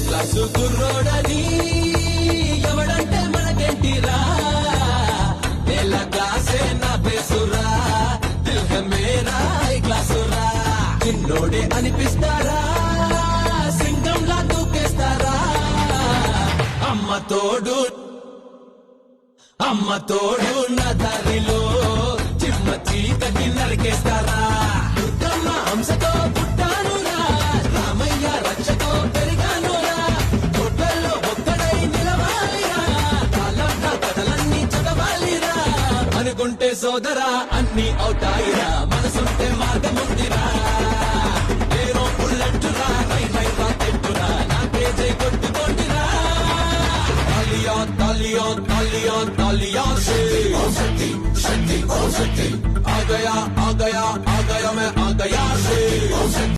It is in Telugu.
క్లాసు కుర్రోడని ఎవడంటే మనకేంటిరా ఎలా క్లాసే నా బేసురా దిల్ హై మేరా ఈ క్లాసురా చిన్నోడే అనిపిస్తారా సింగంలా దూకేస్తారా అమ్మ తోడు నా దారిలో చిమ్మ చీకటి నరికేస్తారా దుర్గమ్మ హంసతో పుట్టానురా రామయ్య రక్షతో పెరిగానురా కొట్టల్లో ఒక్కడై నిలవాలిరా కాలంగా కథలన్నీ చదవాలిరా అనుకుంటే సోదరా అన్ని అవుతాయిరా మనసుంటే మార్గముందిరా ఏరో పుల్లెట్టురా రై రై రాకెట్టురా నాకే జై కొట్టుకోండిరా तालियां तालियां तालियां से ओम शक्ति शक्ति ओम शक्ति आ गया मैं आ गया से ओम शक्ति